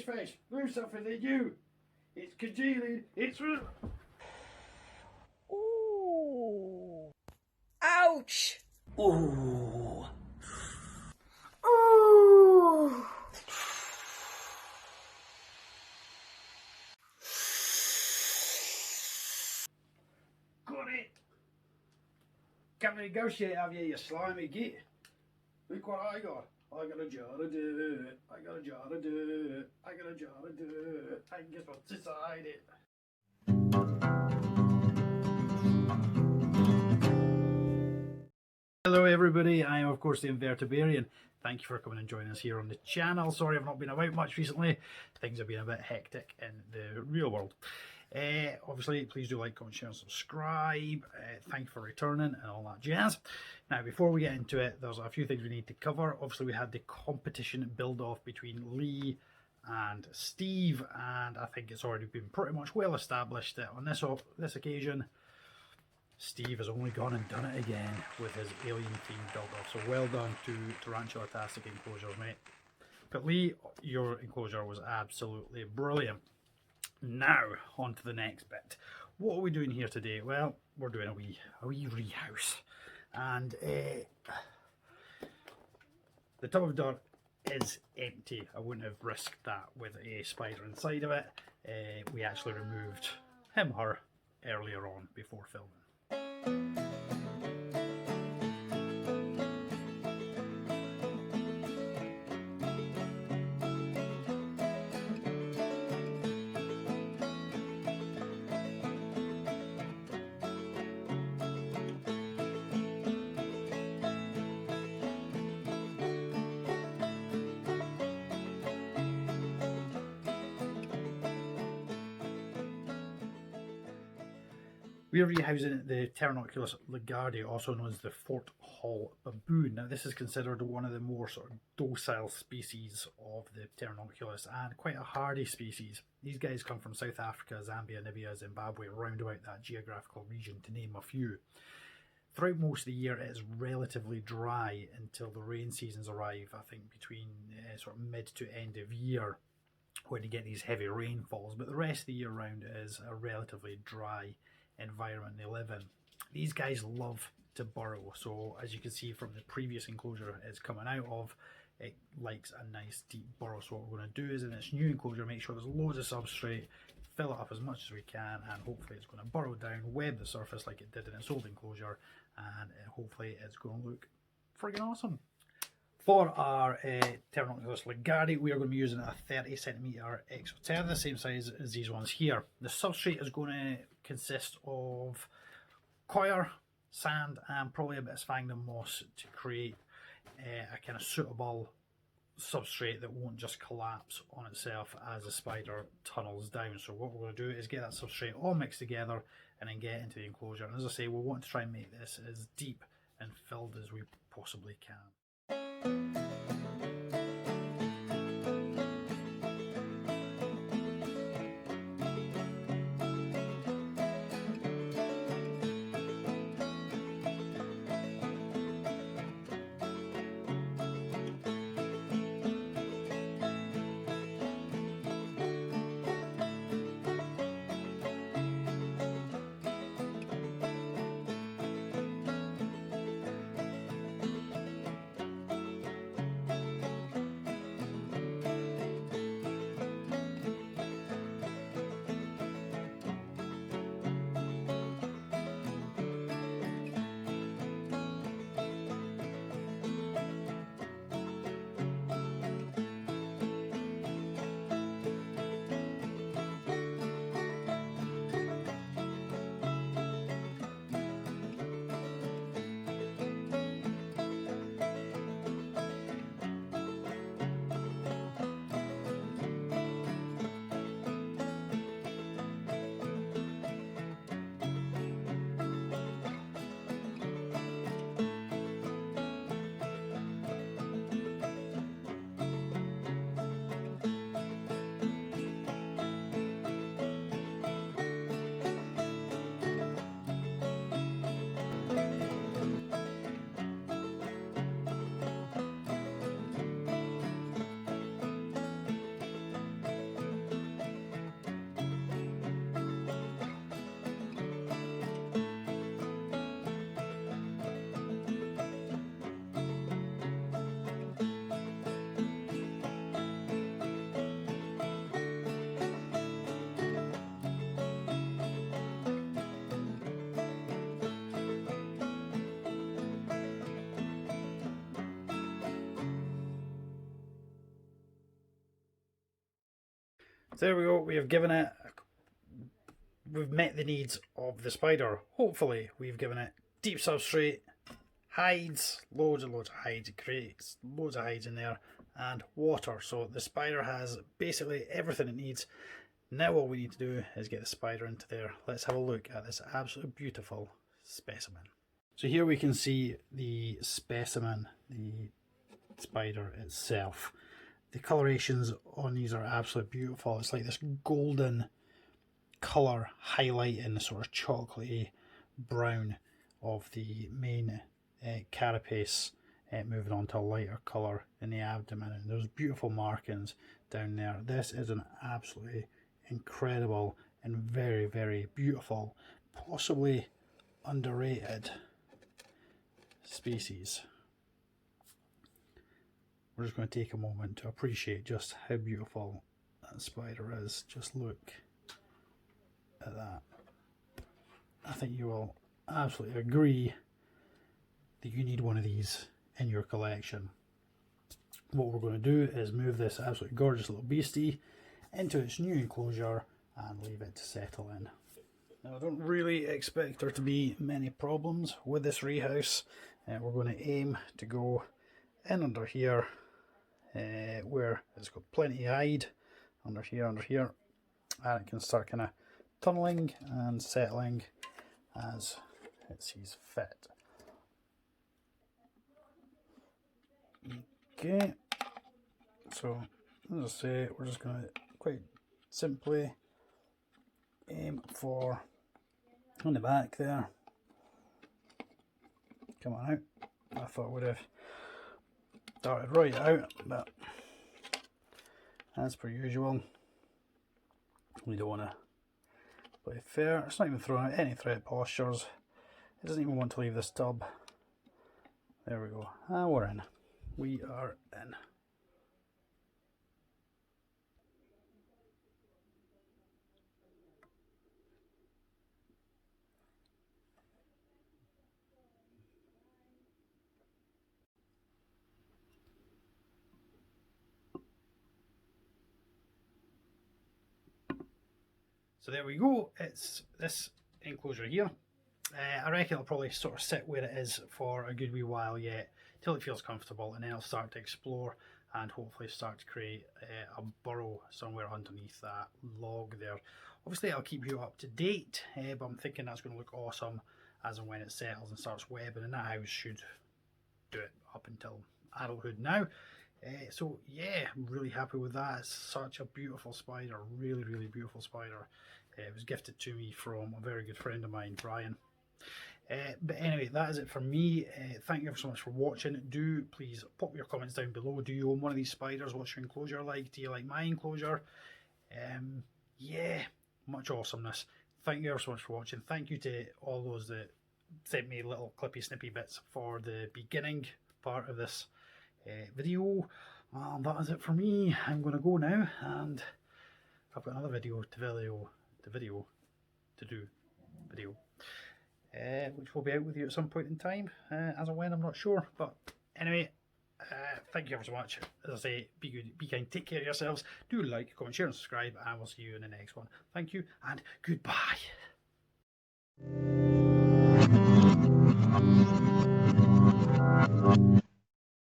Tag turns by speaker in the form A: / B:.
A: fish, move something than you. It's congealing. It's.
B: Ooh. Ouch!
A: Ooh.
B: Ooh.
A: Got it. Can't negotiate, have you slimy git? Look what I got. I got a jar of dirt. I got a jar of dirt. I got a jar of dirt. And guess what's inside it? Hello everybody, I am of course the Invertabarian. Thank you for coming and joining us here on the channel. Sorry I've not been about much recently. Things have been a bit hectic in the real world. Obviously, please do like, comment, share and subscribe. Thank you for returning and all that jazz. Now, before we get into it, there's a few things we need to cover. Obviously, we had the competition build-off between Lee and Steve, and I think it's already been pretty much well established that on this occasion, Steve has only gone and done it again with his alien-themed build-off. So well done to Tarantulas Enclosures, mate. But Lee, your enclosure was absolutely brilliant. Now, on to the next bit. What are we doing here today? Well, we're doing a wee rehouse. And the tub of dirt is empty. I wouldn't have risked that with a spider inside of it. We actually removed him, her, earlier on before filming. We're rehousing the Pterinochilus Lugardi, also known as the Fort Hall baboon. Now, this is considered one of the more sort of docile species of the Pterinochilus and quite a hardy species. These guys come from South Africa, Zambia, Namibia, Zimbabwe, round about that geographical region, to name a few. Throughout most of the year, it is relatively dry until the rain seasons arrive, I think between sort of mid to end of year, when you get these heavy rainfalls. But the rest of the year round is a relatively dry environment they live in. These guys love to burrow, so as you can see from the previous enclosure it's coming out of, it likes a nice deep burrow. So what we're going to do is in this new enclosure make sure there's loads of substrate, fill it up as much as we can, and hopefully it's going to burrow down, web the surface like it did in its old enclosure, and hopefully it's going to look friggin' awesome. For our Pterinochilus Lugardi, we are going to be using a 30cm Exoterra, the same size as these ones here. The substrate is going to consist of coir, sand, and probably a bit of sphagnum moss to create a kind of suitable substrate that won't just collapse on itself as the spider tunnels down. So what we're going to do is get that substrate all mixed together and then get into the enclosure. And as I say, we want to try and make this as deep and filled as we possibly can. So there we go, we have given it, we've met the needs of the spider. Hopefully we've given it deep substrate, hides, loads and loads of hides, it creates loads of hides in there, and water. So the spider has basically everything it needs. Now all we need to do is get the spider into there. Let's have a look at this absolutely beautiful specimen. So here we can see the specimen, the spider itself. The colorations on these are absolutely beautiful. It's like this golden colour highlighting the sort of chocolatey brown of the main carapace, moving on to a lighter colour in the abdomen, and there's beautiful markings down there. This is an absolutely incredible and very, very beautiful, possibly underrated species. We're just going to take a moment to appreciate just how beautiful that spider is. Just look at that. I think you will absolutely agree that you need one of these in your collection. What we're going to do is move this absolutely gorgeous little beastie into its new enclosure and leave it to settle in. Now I don't really expect there to be many problems with this rehouse. We're going to aim to go in under here, where it's got plenty of hide, under here, and it can start kind of tunneling and settling as it sees fit. Okay, so as I say, we're just going to quite simply aim for on the back there. Come on out. I thought I would have darted right out, but as per usual, we don't want to play fair. It's not even throwing out any threat postures. It doesn't even want to leave this tub. There we go. Ah, we're in. We are in. So there we go, it's this enclosure here. I reckon it'll probably sort of sit where it is for a good wee while yet, till it feels comfortable, and then I'll start to explore and hopefully start to create a burrow somewhere underneath that log there. Obviously I'll keep you up to date, but I'm thinking that's going to look awesome as and when it settles and starts webbing, and that house should do it up until adulthood now. So yeah, I'm really happy with that. It's such a beautiful spider, really, really beautiful spider. It was gifted to me from a very good friend of mine, Brian. But anyway, that is it for me. Thank you ever so much for watching. Do please pop your comments down below. Do you own one of these spiders? What's your enclosure like? Do you like my enclosure? Yeah, much awesomeness. Thank you ever so much for watching. Thank you to all those that sent me little clippy snippy bits for the beginning part of this video. That is it for me. I'm going to go now, and I've got another video to do, which will be out with you at some point in time. As and when, I'm not sure, but anyway, thank you ever so much. As I say, be good, be kind, take care of yourselves. Do like, comment, share and subscribe, and we'll see you in the next one. Thank you and goodbye.